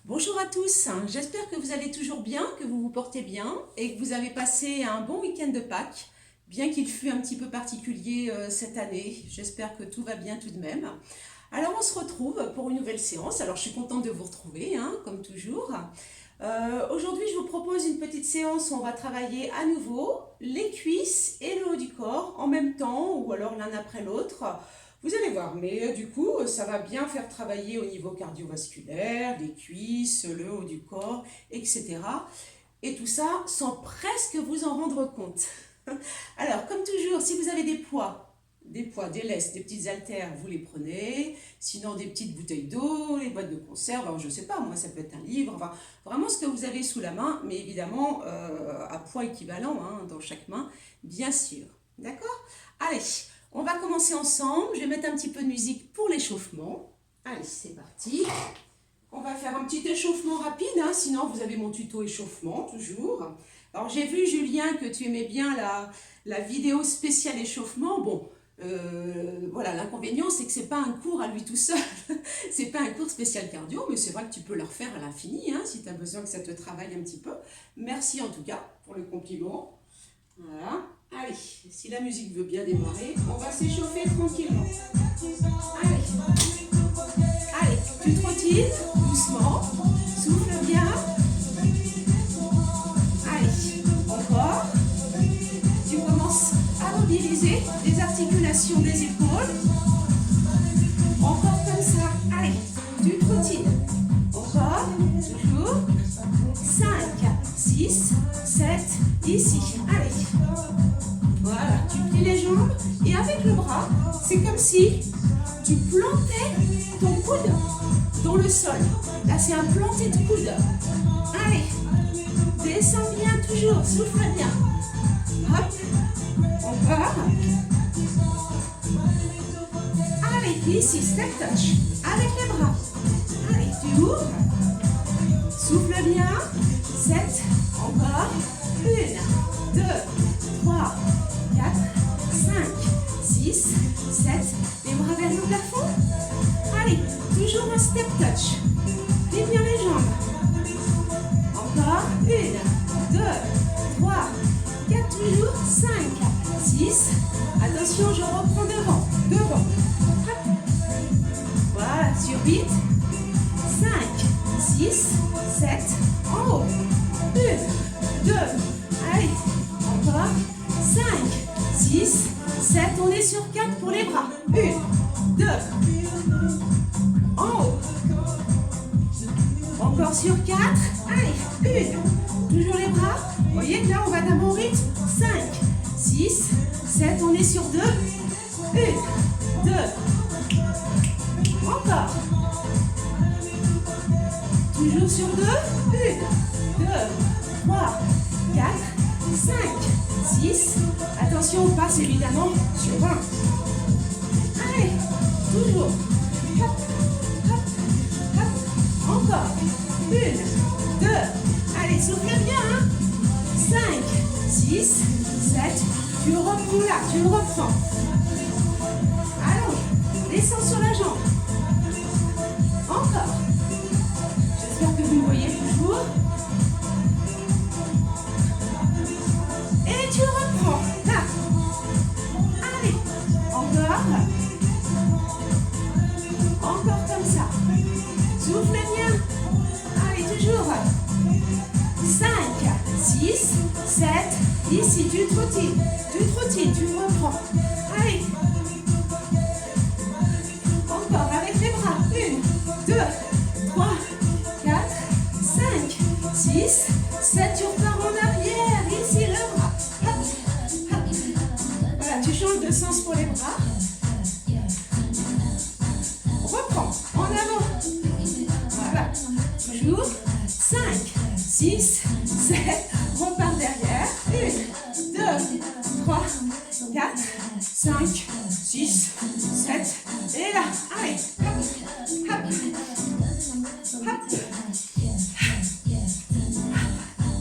Bonjour à tous, j'espère que vous allez toujours bien, que vous vous portez bien et que vous avez passé un bon week-end de Pâques, bien qu'il fût un petit peu particulier cette année. J'espère que tout va bien tout de même. Alors on se retrouve pour une nouvelle séance, alors je suis contente de vous retrouver, comme toujours. Aujourd'hui je vous propose une petite séance où on va travailler à nouveau les cuisses et le haut du corps en même temps ou alors l'un après l'autre. Vous allez voir, mais du coup, ça va bien faire travailler au niveau cardiovasculaire, les cuisses, le haut du corps, etc. Et tout ça sans presque vous en rendre compte. Alors, comme toujours, si vous avez des laisses, des petites haltères, vous les prenez. Sinon, des petites bouteilles d'eau, les boîtes de conserve, alors je sais pas, moi ça peut être un livre, enfin, vraiment ce que vous avez sous la main, mais évidemment à poids équivalent dans chaque main, bien sûr. D'accord? Allez, on va commencer ensemble. Je vais mettre un petit peu de musique pour l'échauffement. Allez, c'est parti. On va faire un petit échauffement rapide, sinon vous avez mon tuto échauffement, toujours. Alors j'ai vu, Julien, que tu aimais bien la vidéo spéciale échauffement. Bon, voilà, l'inconvénient, c'est que c'est pas un cours à lui tout seul. C'est pas un cours spécial cardio, mais c'est vrai que tu peux le refaire à l'infini, si tu as besoin que ça te travaille un petit peu. Merci en tout cas pour le compliment. Voilà. Allez, si la musique veut bien démarrer, on va s'échauffer tranquillement. Allez, tu trottines doucement, souffle bien. Allez, encore. Tu commences à mobiliser les articulations des épaules. Encore comme ça. Allez, tu trottines. Encore, toujours. 5, 6, 7, ici. Allez. Voilà, tu plies les jambes et avec le bras, c'est comme si tu plantais ton coude dans le sol. Là, c'est un planté de coude. Allez, descends bien toujours, souffle bien. Hop, encore. Allez, ici, step touch, avec les bras. Allez, tu ouvres. Souffle bien. 7, encore. 1, 2, 3, 4, 5, 6, 7. Les bras vers le plafond. Allez, toujours un step touch. Plie bien les jambes. Encore. 1, 2, 3, 4, toujours. 5, 6. Attention, je reprends devant. Devant. Hop. Voilà, sur 8. 5, 6, 7. En haut. 1, 2. Allez, encore. 5, 6, 7. On est sur 4 pour les bras. 1, 2. En haut. Encore sur 4. Allez, 1. Toujours les bras. Vous voyez que là, on va d'un bon rythme. 5, 6, 7. On est sur 2. 1, 2. Encore. Toujours sur 2. 1, 2, 3, 4, 5, 6. Attention, on passe évidemment sur 1. Allez, toujours. Hop, hop, hop. Encore. 1, 2. Allez, souffle bien. 5, 6, 7. Tu reprends là, tu reprends. Allons, descends sur la jambe. Encore. J'espère que vous me voyez toujours. Et tu reprends. Là. Allez. Encore. Encore comme ça. Souffle bien. Allez, toujours. 5, 6, 7. Ici, tu trottines. Tu trottines, tu reprends. Allez. Encore avec les bras. 1, 2, 3, 4, 5, 6, 7. Tu repars en arrière. Ici, le bras. Hop, hop. Voilà, tu changes de sens pour les bras. Reprends. En avant. Voilà. Toujours. 5, 6, 7. Repars derrière. 1, 2, 3, 4, 5, 6, 7. Et là. Allez. Hop, hop. Hop.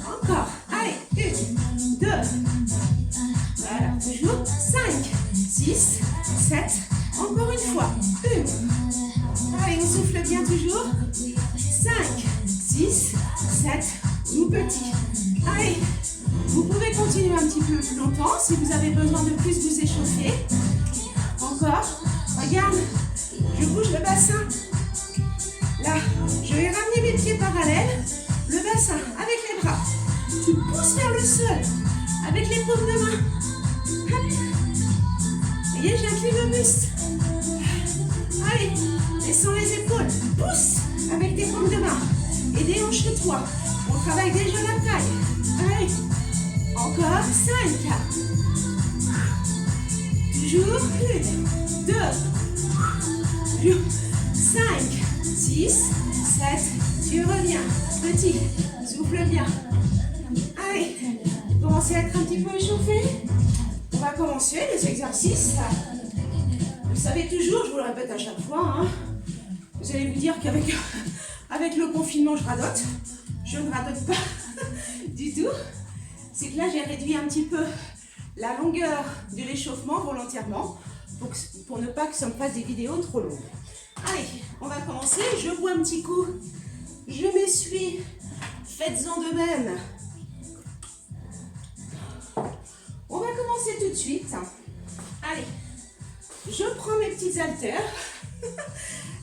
Encore. Allez. 1, 2. Voilà. Toujours. 5, 6, 7. Encore une fois. 1. Allez, on souffle bien toujours. 5, 6, 7, tout petit. Allez, vous pouvez continuer un petit peu plus longtemps si vous avez besoin de plus vous échauffer. Encore. Regarde, je bouge le bassin. Là, je vais ramener mes pieds parallèles. Le bassin avec les bras. Tu pousses vers le sol avec les paumes de main. Hop. Vous voyez, j'incline le buste. Allez, descends les épaules. Pousse avec tes paumes de main. Et déhanche-toi. On travaille déjà la taille. Allez. Encore 5. Toujours 1, 2, 5, 6, 7. Tu reviens. Petit. Souffle bien. Allez. Commencez à être un petit peu échauffé. On va commencer les exercices. Vous savez toujours, je vous le répète à chaque fois, hein, vous allez me dire qu'avec avec le confinement, je radote. Je ne radote pas du tout. C'est que là, j'ai réduit un petit peu la longueur de l'échauffement volontairement pour ne pas que ça me fasse des vidéos trop longues. Allez, on va commencer. Je bois un petit coup. Je m'essuie. Faites-en de même. On va commencer tout de suite. Allez, je prends mes petites haltères.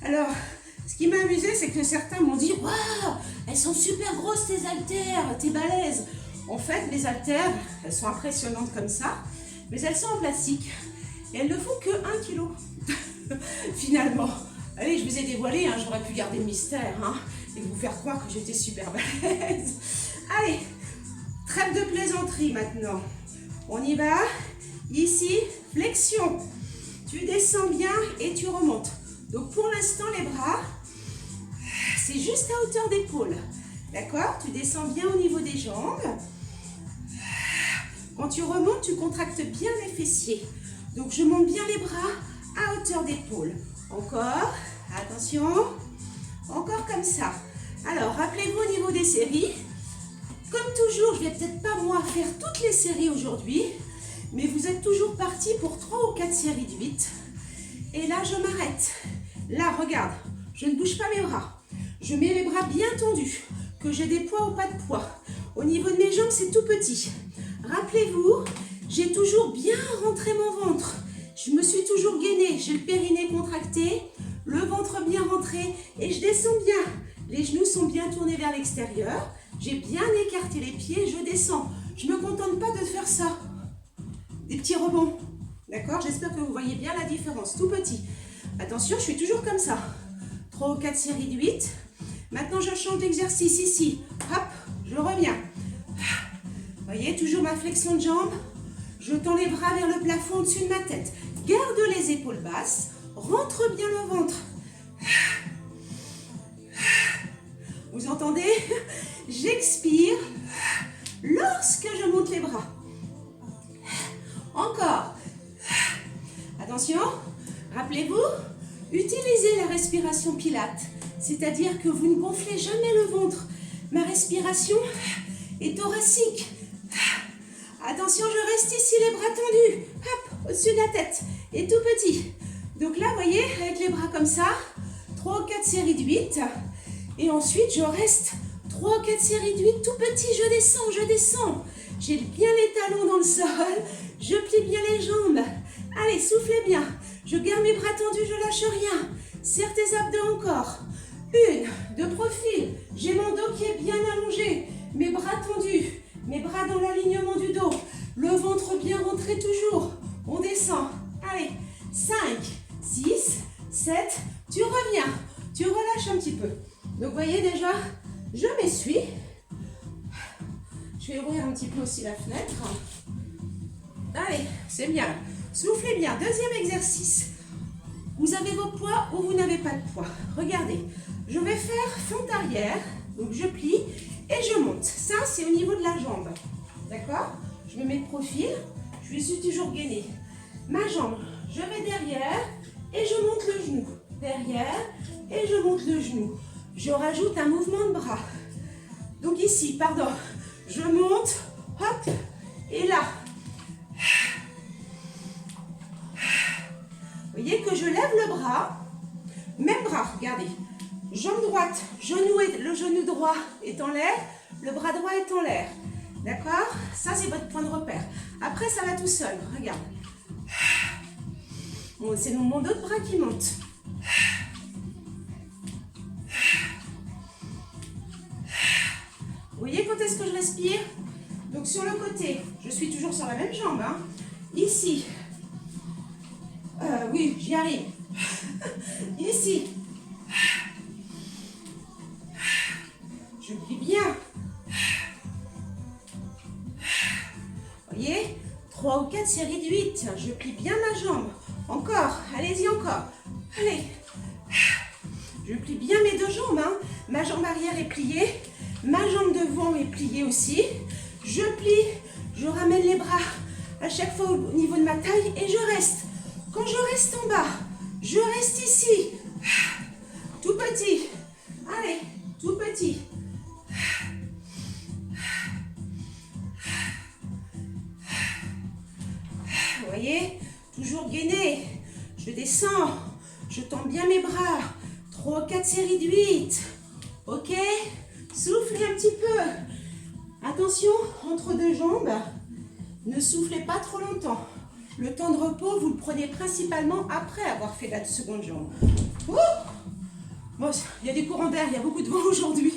Alors, ce qui m'a amusé, c'est que certains m'ont dit « Waouh, elles sont super grosses tes haltères, t'es balèze !» En fait, les haltères, elles sont impressionnantes comme ça, mais elles sont en plastique. Et elles ne font que 1 kg. Finalement. Allez, je vous ai dévoilé, hein, j'aurais pu garder le mystère, hein, et vous faire croire que j'étais super balèze. Allez, trêve de plaisanterie maintenant. On y va. Ici, flexion. Tu descends bien et tu remontes. Donc pour l'instant, les bras, c'est juste à hauteur d'épaule. D'accord? Tu descends bien au niveau des jambes. Quand tu remontes, tu contractes bien les fessiers. Donc je monte bien les bras à hauteur d'épaule. Encore. Attention. Encore comme ça. Alors, rappelez-vous au niveau des séries. Comme toujours, je ne vais peut-être pas moi faire toutes les séries aujourd'hui, mais vous êtes toujours partis pour 3 ou 4 séries de 8. Et là, je m'arrête. Là, regarde, je ne bouge pas mes bras. Je mets les bras bien tendus, que j'ai des poids ou pas de poids. Au niveau de mes jambes, c'est tout petit. Rappelez-vous, j'ai toujours bien rentré mon ventre. Je me suis toujours gainée. J'ai le périnée contracté, le ventre bien rentré et je descends bien. Les genoux sont bien tournés vers l'extérieur. J'ai bien écarté les pieds, je descends. Je ne me contente pas de faire ça. Des petits rebonds. D'accord? J'espère que vous voyez bien la différence. Tout petit. Attention, je suis toujours comme ça. 3 ou 4 séries de 8. Maintenant, je change d'exercice ici. Hop, je reviens. Vous voyez, toujours ma flexion de jambe. Je tends les bras vers le plafond au-dessus de ma tête. Garde les épaules basses. Rentre bien le ventre. Vous entendez? J'expire lorsque je monte les bras. Encore. Attention, rappelez-vous, utilisez la respiration Pilates, c'est-à-dire que vous ne gonflez jamais le ventre. Ma respiration est thoracique. Attention, je reste ici, les bras tendus, hop, au-dessus de la tête, et tout petit. Donc là, vous voyez, avec les bras comme ça, 3 ou 4 séries de 8, et ensuite je reste 3 ou 4 séries de 8, tout petit, je descends. J'ai bien les talons dans le sol, je plie bien les jambes. Allez, soufflez bien. Je garde mes bras tendus, je lâche rien. Serre tes abdos encore. 1, de profil. J'ai mon dos qui est bien allongé. Mes bras tendus. Mes bras dans l'alignement du dos. Le ventre bien rentré toujours. On descend. Allez, 5, 6, 7. Tu reviens. Tu relâches un petit peu. Donc, vous voyez déjà, je m'essuie. Je vais ouvrir un petit peu aussi la fenêtre. Allez, c'est bien. Soufflez bien. Deuxième exercice. Vous avez vos poids ou vous n'avez pas de poids. Regardez, je vais faire fente arrière. Donc, je plie et je monte. Ça, c'est au niveau de la jambe. D'accord? Je me mets de profil. Je suis toujours gainée. Ma jambe, je vais derrière et je monte le genou. Derrière et je monte le genou. Je rajoute un mouvement de bras. Donc ici, pardon, je monte, hop, et là. Vous voyez que je lève le bras, même bras, regardez. Jambe droite, le genou droit est en l'air, le bras droit est en l'air. D'accord? Ça, c'est votre point de repère. Après, ça va tout seul. Regarde. Bon, c'est mon autre bras qui monte. Vous voyez quand est-ce que je respire? Donc, sur le côté, je suis toujours sur la même jambe. Hein. Ici. Oui, j'y arrive. Ici. Je plie bien. Voyez, 3 ou 4 séries de 8. Je plie bien ma jambe. Encore, allez-y encore. Allez. Je plie bien mes deux jambes. Hein. Ma jambe arrière est pliée. Ma jambe devant est pliée aussi. Je plie, je ramène les bras à chaque fois au niveau de ma taille et je reste. Quand je reste en bas, je reste ici. Tout petit. Allez, tout petit. Vous voyez, toujours gainé. Je descends, je tends bien mes bras. 3 ou 4 séries de 8. Ok? Soufflez un petit peu. Attention, entre deux jambes, ne soufflez pas trop longtemps. Le temps de repos, vous le prenez principalement après avoir fait la seconde jambe. Ouh! Bon, il y a des courants d'air, il y a beaucoup de vent aujourd'hui.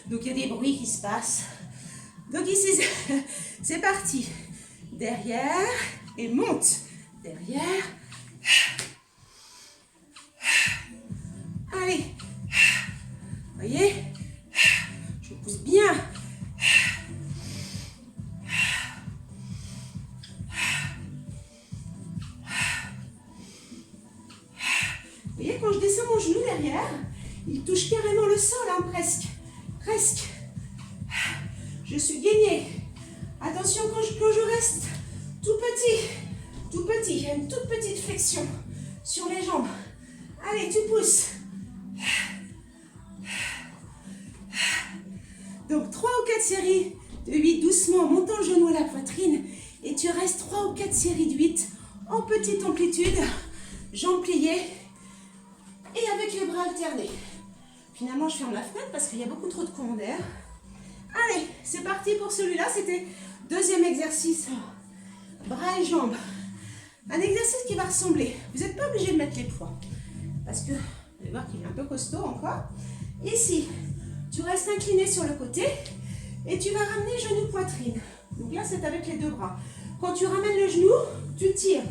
Donc il y a des bruits qui se passent. Donc ici, c'est parti. Derrière et monte. Derrière. Allez. Voyez? Je pousse bien. Vous voyez, quand je descends mon genou derrière, il touche carrément le sol, hein, presque. Presque. Je suis gainée. Attention quand je reste tout petit, il y a une toute petite flexion sur les jambes. Allez, tu pousses. Donc 3 ou 4 séries de 8 doucement, montant le genou à la poitrine et tu restes 3 ou 4 séries de 8 en petite amplitude, jambes pliées et avec les bras alternés. Finalement, je ferme la fenêtre parce qu'il y a beaucoup trop de courant d'air. Allez, c'est parti pour celui-là, c'était deuxième exercice, bras et jambes. Un exercice qui va ressembler, vous n'êtes pas obligé de mettre les poids, parce que, vous allez voir qu'il est un peu costaud encore. Ici, tu restes incliné sur le côté, et tu vas ramener genou poitrine. Donc là, c'est avec les deux bras. Quand tu ramènes le genou, tu tires.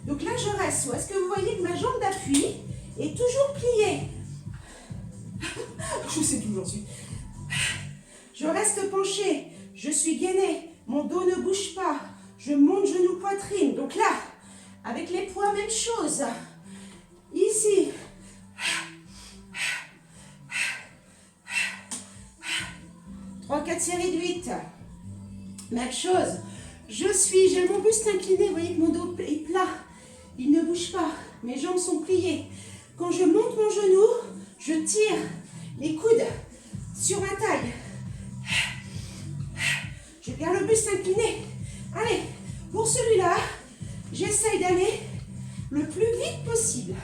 Donc là, je reste. Est-ce que vous voyez que ma jambe d'appui est toujours pliée? Je sais toujours suis. Je reste penchée. Je suis gainée. Mon dos ne bouge pas. Je monte genou poitrine. Donc là, avec les poids, même chose. Ici. 3-4 séries de 8. Même chose. J'ai mon buste incliné. Vous voyez que mon dos est plat. Il ne bouge pas. Mes jambes sont pliées. Quand je monte mon genou, je tire les coudes sur ma taille. Je garde le buste incliné. Allez, pour celui-là, j'essaye d'aller le plus vite possible.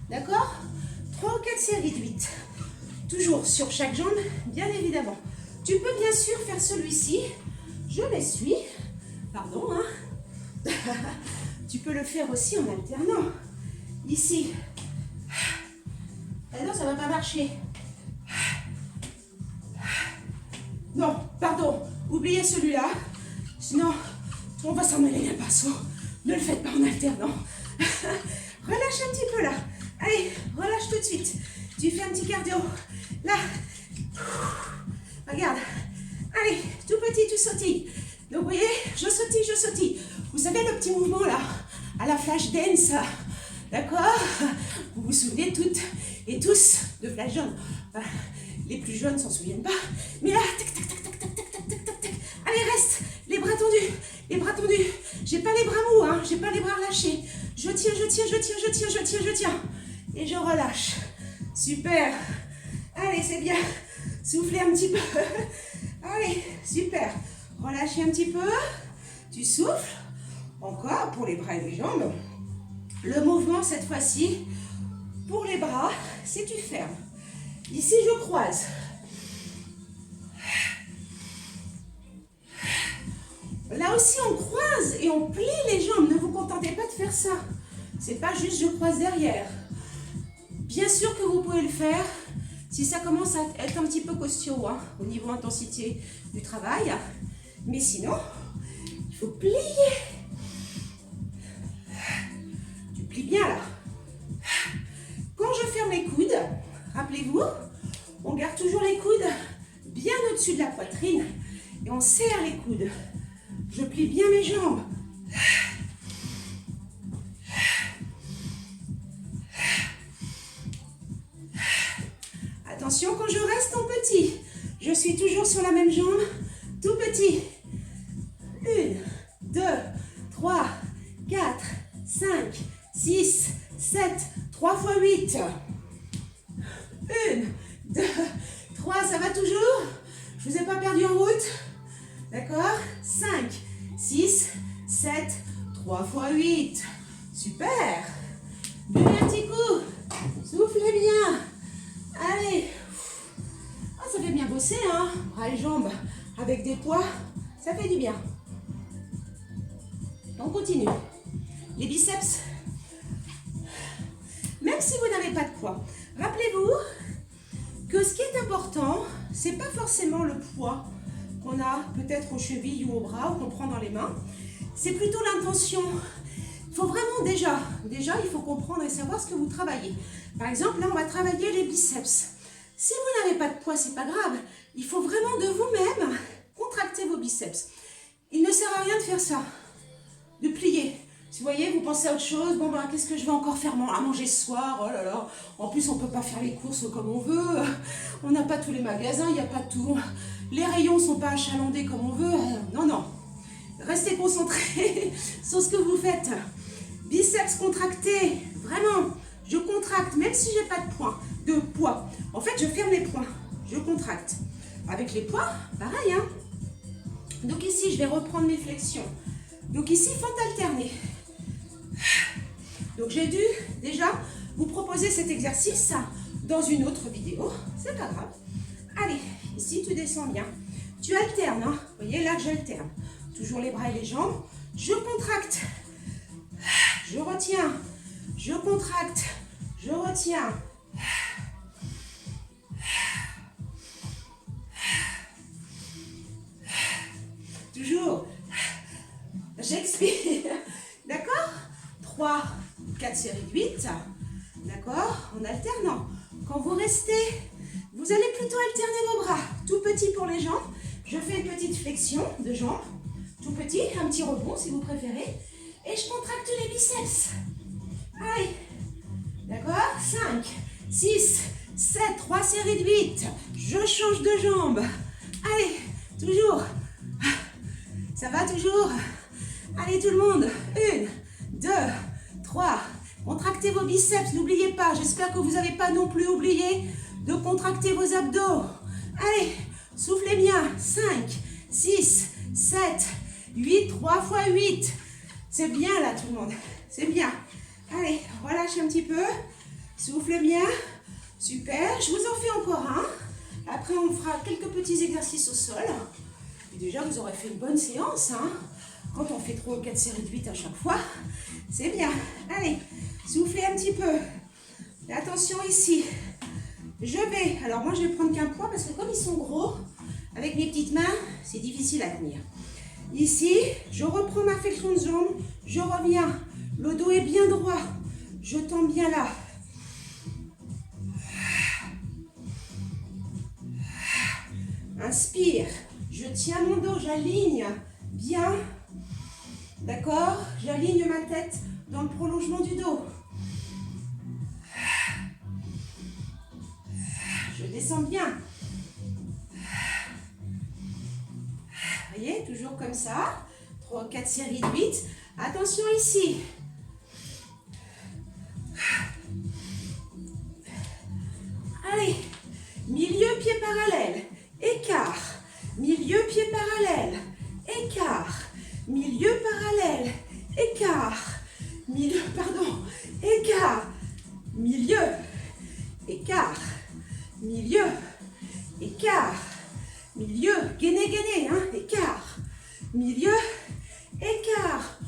D'accord? 3 ou 4 séries de 8. Toujours sur chaque jambe, bien évidemment. Tu peux bien sûr faire celui-ci. Je l'essuie. Pardon, hein. Tu peux le faire aussi en alternant. Ici. Ah non, ça ne va pas marcher. Non, pardon. Oubliez celui-là. Sinon, on va s'en mêler un pinceau. Ne le faites pas en alternant. Relâche un petit peu là. Allez, relâche tout de suite. Tu fais un petit cardio. Là. Regarde. Allez, tout petit, tu sautilles. Donc, vous voyez, je sautille, je sautille. Vous savez le petit mouvement là, à la flash dance. D'accord? Vous vous souvenez toutes et tous de flash dance. Enfin, les plus jeunes s'en souviennent pas. Mais là, tac, tac, tac, tac, tac, tac, tac, tac, tac, tac. Allez, reste. Les bras tendus. Les bras tendus. J'ai pas les bras mous, hein. J'ai pas les bras relâchés. Je tiens, je tiens, je tiens, je tiens, je tiens, je tiens. Et je relâche. Super. Allez, c'est bien. Soufflez un petit peu. Allez, super. Relâchez un petit peu. Tu souffles. Encore pour les bras et les jambes. Le mouvement cette fois-ci, pour les bras, c'est tu fermes. Ici, je croise. Là aussi, on croise et on plie les jambes. Ne vous contentez pas de faire ça. C'est pas juste je croise derrière. Bien sûr que vous pouvez le faire si ça commence à être un petit peu costaud hein, au niveau intensité du travail. Mais sinon, il faut plier. Tu plies bien là. Quand je ferme les coudes, rappelez-vous, on garde toujours les coudes bien au-dessus de la poitrine et on serre les coudes. Je plie bien mes jambes. Attention, quand je reste en petit, je suis toujours sur la même jambe, tout petit. 1, 2, 3, 4, 5, 6, 7, 3 fois 8. 1, 2, 3, ça va toujours? Je vous ai pas perdu en route? D'accord? 5, 6, 7, 3 fois 8. Super! Buvez un petit coup. Soufflez bien. Allez. Ah, ça fait bien bosser, hein? Bras et jambes avec des poids, ça fait du bien. On continue. Les biceps. Même si vous n'avez pas de poids, rappelez-vous que ce qui est important, c'est pas forcément le poids qu'on a peut-être aux chevilles ou aux bras ou qu'on prend dans les mains. C'est plutôt l'intention. Il faut vraiment déjà, il faut comprendre et savoir ce que vous travaillez. Par exemple, là, on va travailler les biceps. Si vous n'avez pas de poids, c'est pas grave. Il faut vraiment de vous-même contracter vos biceps. Il ne sert à rien de faire ça, de plier. Si vous voyez, vous pensez à autre chose, bon ben, qu'est-ce que je vais encore faire à manger ce soir? Oh là là, en plus on ne peut pas faire les courses comme on veut, on n'a pas tous les magasins, il n'y a pas tout. Les rayons ne sont pas achalandés comme on veut. Non, non. Restez concentrés sur ce que vous faites. Biceps contractés, vraiment. Je contracte, même si je n'ai pas de poids. En fait, je ferme les poings, je contracte. Avec les poids, pareil. Hein. Donc ici, je vais reprendre mes flexions. Donc ici, il faut alterner. Donc j'ai dû déjà vous proposer cet exercice dans une autre vidéo. C'est pas grave. Allez, ici, tu descends bien. Tu alternes. Hein. Vous voyez, là, j'alterne. Toujours les bras et les jambes. Je contracte. Je retiens. Je contracte. Je retiens. Toujours. J'expire. D'accord? 3, 4 séries de 8. D'accord? En alternant. Quand vous restez, vous allez plutôt alterner vos bras. Tout petit pour les jambes. Je fais une petite flexion de jambes. Tout petit, un petit rebond si vous préférez. Et je contracte les biceps. Allez. D'accord? 5, 6, 7, 3 séries de 8. Je change de jambe. Allez, toujours. Ça va toujours? Allez tout le monde. 1, 2, 3. Contractez vos biceps, n'oubliez pas. J'espère que vous n'avez pas non plus oublié de contracter vos abdos. Allez, soufflez bien. 5, 6, 7, 8, 3 fois 8. C'est bien là tout le monde. C'est bien. Allez, relâchez un petit peu. Soufflez bien. Super. Je vous en fais encore un. Après, on fera quelques petits exercices au sol. Et déjà, vous aurez fait une bonne séance. Hein. Quand on fait 3 ou 4 séries de 8 à chaque fois, c'est bien. Allez, soufflez un petit peu. Et attention ici. Je vais, alors moi je vais prendre qu'un poids parce que comme ils sont gros, avec mes petites mains, c'est difficile à tenir. Ici, je reprends ma flexion de jambe, je reviens. Le dos est bien droit. Je tends bien là. Inspire. Je tiens mon dos, j'aligne bien. D'accord? J'aligne ma tête dans le prolongement du dos. Je descends bien. Vous voyez, toujours comme ça. 3 ou 4 séries de 8. Attention ici. Allez. Milieu pied parallèle. Écart. milieu pied parallèle, écart, milieu parallèle, écart, milieu, pardon, écart, milieu, écart, milieu, écart, milieu, gainé, gainé, hein, écart, milieu, écart,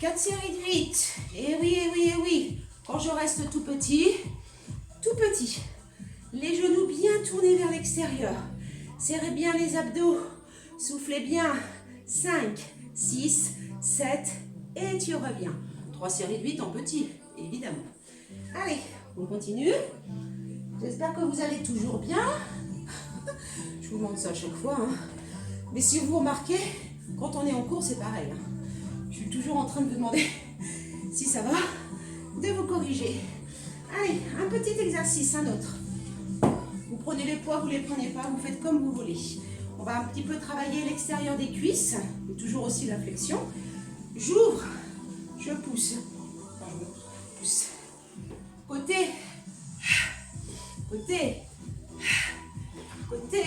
4 séries de 8, et oui, et oui, et oui, quand je reste tout petit, les genoux bien tournés vers l'extérieur, serrez bien les abdos, soufflez bien, 5, 6, 7, et tu reviens, 3 séries de 8 en petit, évidemment. Allez, on continue, j'espère que vous allez toujours bien, je vous demande ça à chaque fois, hein. Mais si vous remarquez, quand on est en cours, c'est pareil, hein. Je suis toujours en train de vous demander si ça va, de vous corriger. Allez, un petit exercice, un autre. Vous prenez les poids, vous ne les prenez pas, vous faites comme vous voulez. On va un petit peu travailler l'extérieur des cuisses, toujours aussi la flexion. J'ouvre, je pousse, pousse. Côté, côté, côté,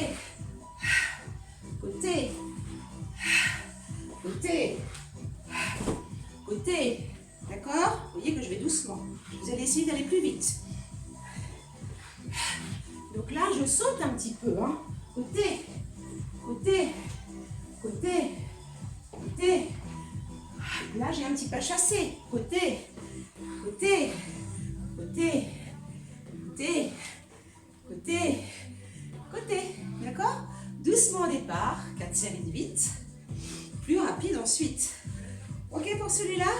côté, côté, côté. D'accord? Vous voyez que je vais doucement. Vous allez essayer d'aller plus vite. Donc là, je saute un petit peu. Hein. Côté, côté, côté, côté. Là, j'ai un petit pas chassé. Côté, côté, côté, côté, côté, côté. D'accord? Doucement au départ. 4 séries de 8. Plus rapide ensuite. Ok pour celui-là?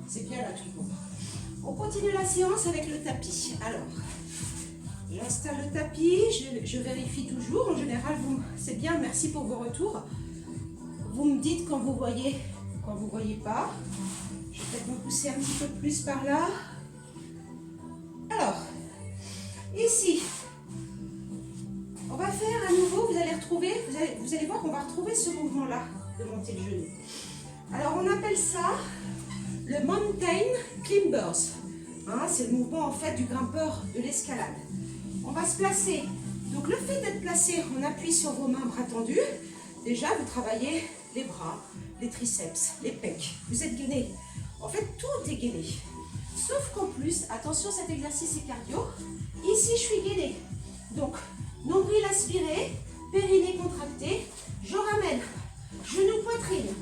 C'est bien là tout le monde. On continue la séance avec le tapis. Alors, j'installe le tapis, je vérifie toujours. En général, c'est bien, merci pour vos retours. Vous me dites quand vous voyez pas. Je vais peut-être me pousser un petit peu plus par là. Alors, ici, on va faire à nouveau, vous allez retrouver, vous allez voir qu'on va retrouver ce mouvement-là de monter le genou. Alors, on appelle ça le mountain climbers. Hein, c'est le mouvement en fait du grimpeur de l'escalade. On va se placer. Donc le fait d'être placé, on appuie sur vos mains bras tendus. Déjà, vous travaillez les bras, les triceps, les pecs. Vous êtes gainé. En fait, tout est gainé. Sauf qu'en plus, attention, cet exercice est cardio. Ici, je suis gainé. Donc, nombril aspiré, périnée contracté. Je ramène. Genou, poitrine.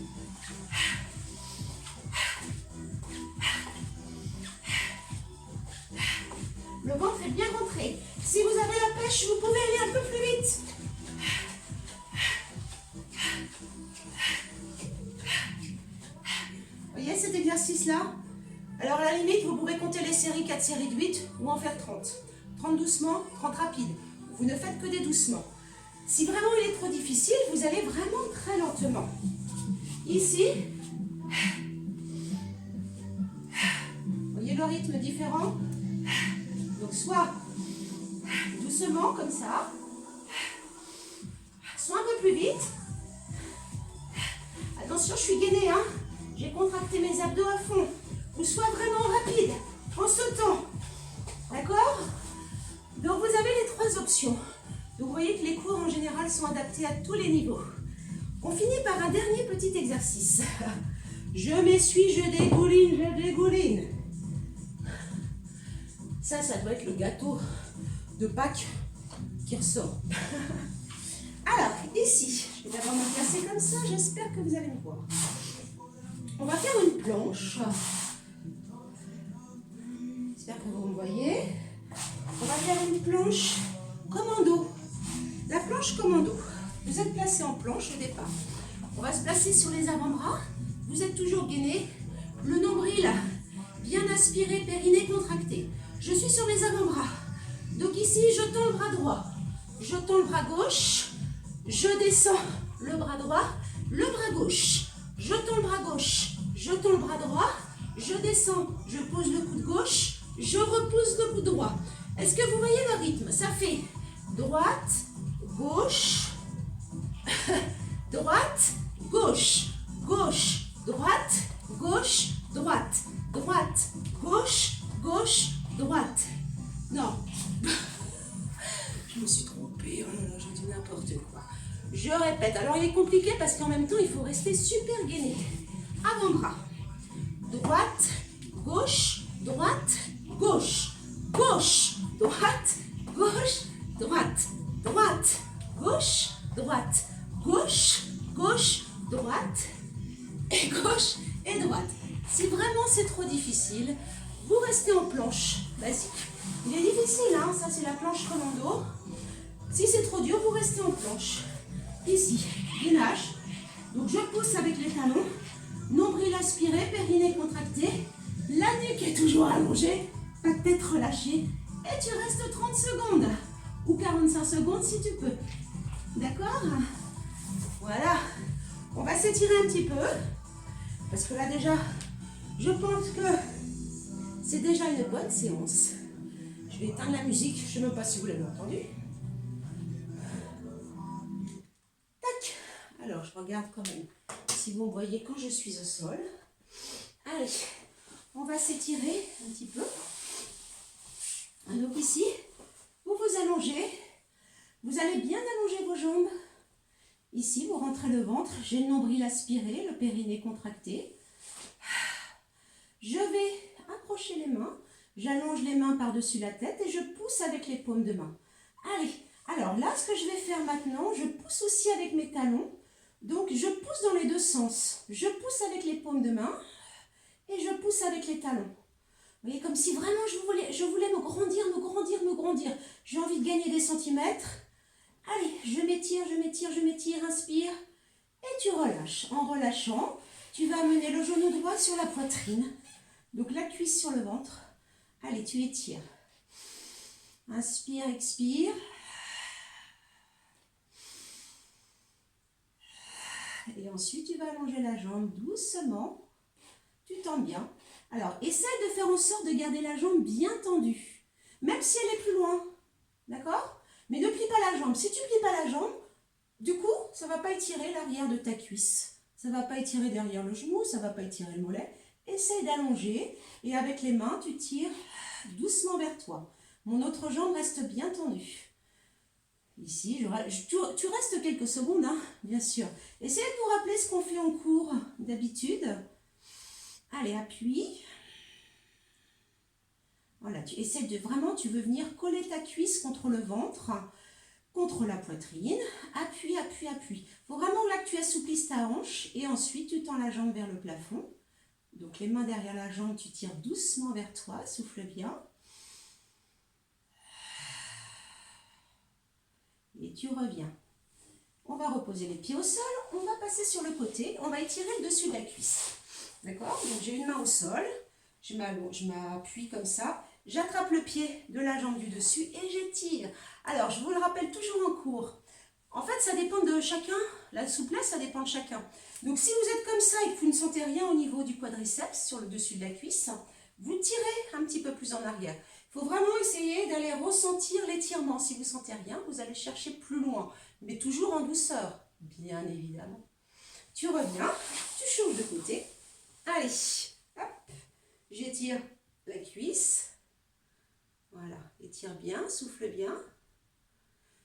Le ventre est bien rentré. Si vous avez la pêche, vous pouvez aller un peu plus vite. Vous voyez cet exercice-là? Alors à la limite, vous pouvez compter les séries, 4 séries de 8 ou en faire 30. 30 doucement, 30 rapide. Vous ne faites que des doucements. Si vraiment il est trop difficile, vous allez vraiment très lentement. Ici, vous voyez le rythme différent? Donc soit doucement comme ça, soit un peu plus vite. Attention, je suis gainée, hein. J'ai contracté mes abdos à fond. Ou soit vraiment rapide, en sautant. D'accord? Donc vous avez les 3 options. Donc vous voyez que les cours en général sont adaptés à tous les niveaux. On finit par un dernier petit exercice. Je m'essuie, je dégouline. Ça doit être le gâteau de Pâques qui ressort. Alors, ici, je vais d'abord me placer comme ça, j'espère que vous allez me voir. On va faire une planche. J'espère que vous me voyez. On va faire une planche commando. La planche commando. Vous êtes placé en planche au départ. On va se placer sur les avant-bras. Vous êtes toujours gainé. Le nombril bien aspiré, périnée contracté. Je suis sur les avant-bras. Donc ici, je tends le bras droit. Je tends le bras gauche. Je descends le bras droit. Le bras gauche. Je tends le bras gauche. Je tends le bras droit. Je descends. Je pose le coude gauche. Je repousse le coude droit. Est-ce que vous voyez le rythme? Ça fait droite, gauche, droite, gauche, gauche, droite, gauche, droite, droite, gauche, gauche, droite. Non. Je me suis trompée. Oh là là, j'ai dit n'importe quoi. Je répète. Alors, il est compliqué parce qu'en même temps, il faut rester super gainé. Avant-bras. Droite, gauche, droite, gauche. Gauche, droite, gauche, droite. Droite, gauche, droite. Gauche, gauche, droite. Et gauche et droite. Si vraiment c'est trop difficile, vous restez en planche basique. Il est difficile, hein, ça c'est la planche commando. Si c'est trop dur, vous restez en planche. Ici, gainage. Donc je pousse avec les talons. Nombril aspiré, périnée contracté. La nuque est toujours allongée. Pas de tête relâchée. Et tu restes 30 secondes. Ou 45 secondes si tu peux. D'accord? Voilà. On va s'étirer un petit peu. Parce que là déjà, je pense que c'est déjà une bonne séance. Je vais éteindre la musique. Je ne sais même pas si vous l'avez entendu. Tac. Alors, je regarde quand même si vous me voyez quand je suis au sol. Allez, on va s'étirer un petit peu. Donc ici, vous vous allongez. Vous allez bien allonger vos jambes. Ici, vous rentrez le ventre. J'ai le nombril aspiré, le périnée contracté. Je vais approcher les mains. J'allonge les mains par-dessus la tête et je pousse avec les paumes de main. Allez, alors là, ce que je vais faire maintenant, je pousse aussi avec mes talons. Donc, je pousse dans les deux sens. Je pousse avec les paumes de main et je pousse avec les talons. Vous voyez, comme si vraiment je voulais me grandir, me grandir, me grandir. J'ai envie de gagner des centimètres. Allez, je m'étire, je m'étire, je m'étire, inspire. Et tu relâches. En relâchant, tu vas amener le genou droit sur la poitrine. Donc, la cuisse sur le ventre. Allez, tu étires. Inspire, expire. Et ensuite, tu vas allonger la jambe doucement. Tu tends bien. Alors, essaye de faire en sorte de garder la jambe bien tendue. Même si elle est plus loin. D'accord? Mais ne plie pas la jambe. Si tu ne plies pas la jambe, du coup, ça ne va pas étirer l'arrière de ta cuisse. Ça ne va pas étirer derrière le genou. Ça ne va pas étirer le mollet. Essaye d'allonger. Et avec les mains, tu tires doucement vers toi. Mon autre jambe reste bien tendue. Ici, tu restes quelques secondes, hein, bien sûr. Essayez de vous rappeler ce qu'on fait en cours d'habitude. Allez, appuie. Voilà, tu essaies de vraiment, tu veux venir coller ta cuisse contre le ventre, contre la poitrine. Appuie, appuie, appuie. Il faut vraiment là que tu assouplisses ta hanche et ensuite tu tends la jambe vers le plafond. Donc les mains derrière la jambe, tu tires doucement vers toi, souffle bien. Et tu reviens. On va reposer les pieds au sol, on va passer sur le côté, on va étirer le dessus de la cuisse. D'accord? Donc j'ai une main au sol, je m'appuie comme ça, j'attrape le pied de la jambe du dessus et j'étire. Alors je vous le rappelle toujours en cours. En fait ça dépend de chacun, la souplesse ça dépend de chacun. Donc si vous êtes comme ça et que vous ne sentez rien au niveau du quadriceps, sur le dessus de la cuisse, vous tirez un petit peu plus en arrière. Il faut vraiment essayer d'aller ressentir l'étirement. Si vous ne sentez rien, vous allez chercher plus loin, mais toujours en douceur, bien évidemment. Tu reviens, tu chauffes de côté. Allez, hop, j'étire la cuisse. Voilà, étire bien, souffle bien.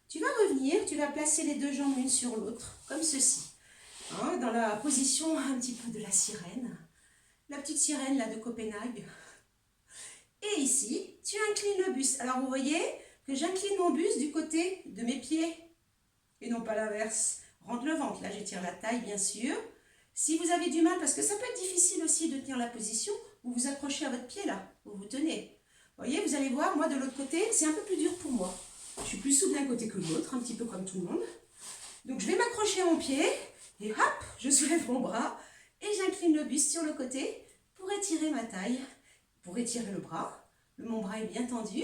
Tu vas revenir, tu vas placer les deux jambes l'une sur l'autre, comme ceci. Hein, dans la position un petit peu de la sirène. La petite sirène là de Copenhague. Et ici, tu inclines le buste. Alors vous voyez que j'incline mon buste du côté de mes pieds et non pas l'inverse. Rentre le ventre. Là, j'étire la taille, bien sûr. Si vous avez du mal, parce que ça peut être difficile aussi de tenir la position, vous vous accrochez à votre pied là, vous vous tenez. Vous voyez, vous allez voir, moi de l'autre côté, c'est un peu plus dur pour moi. Je suis plus souple d'un côté que de l'autre, un petit peu comme tout le monde. Donc je vais m'accrocher à mon pied et hop, je soulève mon bras et j'incline le buste sur le côté pour étirer ma taille. Pour étirer le bras, mon bras est bien tendu.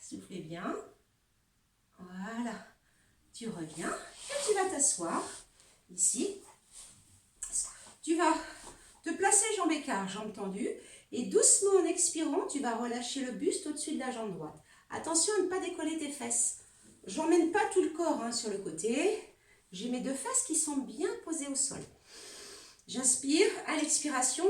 Soufflez bien. Voilà. Tu reviens et tu vas t'asseoir ici. Tu vas te placer jambe écart, jambe tendue. Et doucement en expirant, tu vas relâcher le buste au-dessus de la jambe droite. Attention à ne pas décoller tes fesses. Je n'emmène pas tout le corps sur le côté. J'ai mes deux fesses qui sont bien posées au sol. J'inspire. À l'expiration,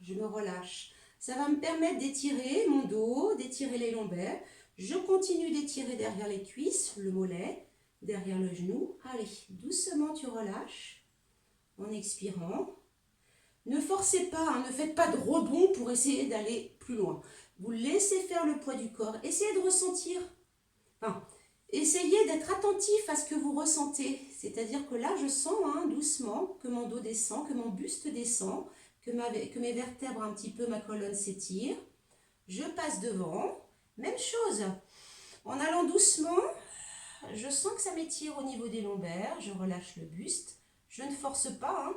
je me relâche. Ça va me permettre d'étirer mon dos, d'étirer les lombaires. Je continue d'étirer derrière les cuisses, le mollet. derrière le genou. Allez, doucement tu relâches en expirant. Ne forcez pas, hein, ne faites pas de rebond pour essayer d'aller plus loin. Vous laissez faire le poids du corps. Essayez de ressentir. Enfin, essayez d'être attentif à ce que vous ressentez. C'est-à-dire que là, je sens doucement que mon dos descend, que mon buste descend, que mes vertèbres un petit peu, ma colonne s'étire. Je passe devant. Même chose. En allant doucement, je sens que ça m'étire au niveau des lombaires. Je relâche le buste. Je ne force pas.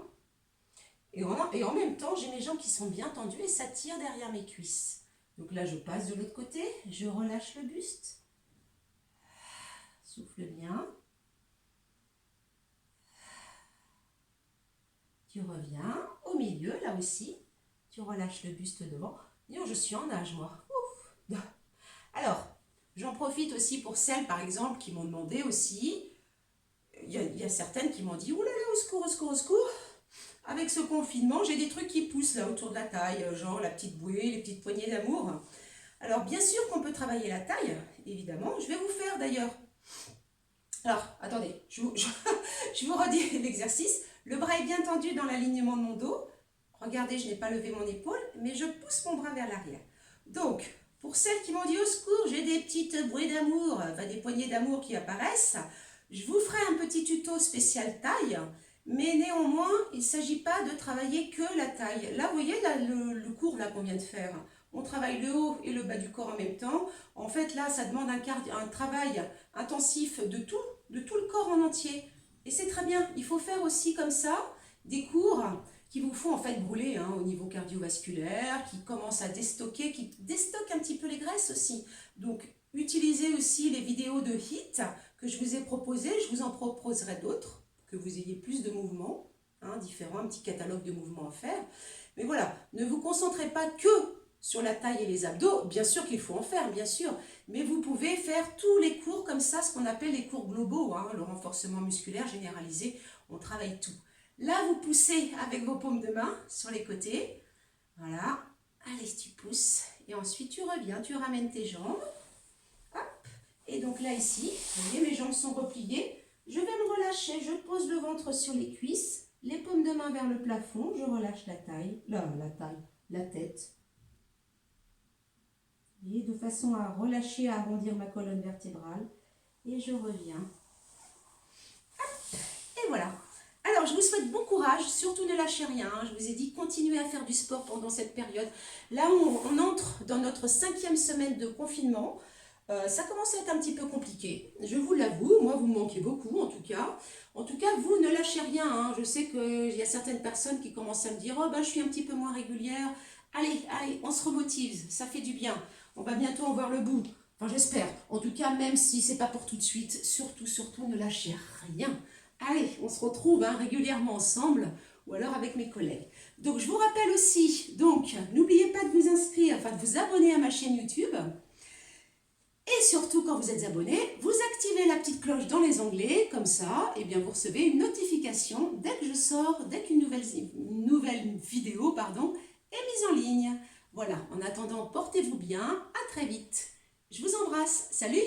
Et en même temps, j'ai mes jambes qui sont bien tendues et ça tire derrière mes cuisses. Donc là, je passe de l'autre côté. Je relâche le buste. Souffle bien. Tu reviens au milieu, là aussi. Tu relâches le buste devant. Disons, je suis en nage, moi. Ouf. Alors, j'en profite aussi pour celles, par exemple, qui m'ont demandé aussi. Il y a certaines qui m'ont dit, oh là là, au secours, au secours, au secours. Avec ce confinement, j'ai des trucs qui poussent là autour de la taille, genre la petite bouée, les petites poignées d'amour. Alors, bien sûr qu'on peut travailler la taille, évidemment. Je vais vous faire d'ailleurs. Alors, attendez, je vous redis l'exercice. Le bras est bien tendu dans l'alignement de mon dos. Regardez, je n'ai pas levé mon épaule, mais je pousse mon bras vers l'arrière. Donc, pour celles qui m'ont dit au secours, j'ai des petites bouées d'amour, enfin des poignées d'amour qui apparaissent, je vous ferai un petit tuto spécial taille. Mais néanmoins, il ne s'agit pas de travailler que la taille. Là, vous voyez là, le cours qu'on vient de faire. On travaille le haut et le bas du corps en même temps. En fait, là, ça demande un travail intensif de tout le corps en entier. Et c'est très bien. Il faut faire aussi comme ça des cours qui vous font en fait brûler au niveau cardiovasculaire, qui commencent à déstocker, qui déstockent un petit peu les graisses aussi. Donc, utilisez aussi les vidéos de HIIT que je vous ai proposées. Je vous en proposerai d'autres, que vous ayez plus de mouvements, différents, un petit catalogue de mouvements à faire. Mais voilà, ne vous concentrez pas que sur la taille et les abdos. Bien sûr qu'il faut en faire, bien sûr, mais vous pouvez faire tous les cours comme ça, ce qu'on appelle les cours globaux, le renforcement musculaire généralisé, on travaille tout. Là, vous poussez avec vos paumes de main sur les côtés, voilà, allez, tu pousses, et ensuite tu reviens, tu ramènes tes jambes, hop, et donc là ici, vous voyez, mes jambes sont repliées, je vais me relâcher, je pose le ventre sur les cuisses, les paumes de main vers le plafond, je relâche la tête. Et de façon à relâcher, à arrondir ma colonne vertébrale. Et je reviens. Hop, et voilà. Alors, je vous souhaite bon courage. Surtout ne lâchez rien. Je vous ai dit, continuez à faire du sport pendant cette période. Là, on entre dans notre 5e semaine de confinement. Ça commence à être un petit peu compliqué. Je vous l'avoue, moi, vous me manquez beaucoup, en tout cas. En tout cas, vous ne lâchez rien. Je sais qu'il y a certaines personnes qui commencent à me dire « Oh, ben, je suis un petit peu moins régulière. » Allez, on se remotive. Ça fait du bien. On va bientôt en voir le bout. Enfin, j'espère. En tout cas, même si c'est pas pour tout de suite, surtout, ne lâchez rien. Allez, on se retrouve régulièrement ensemble ou alors avec mes collègues. Donc, je vous rappelle aussi, n'oubliez pas de vous inscrire, de vous abonner à ma chaîne YouTube. Et surtout, quand vous êtes abonné, vous activez la petite cloche dans les onglets, comme ça, et bien vous recevez une notification dès que je sors, dès qu'une nouvelle vidéo est mise en ligne. Voilà, en attendant, portez-vous bien, à très vite. Je vous embrasse, salut!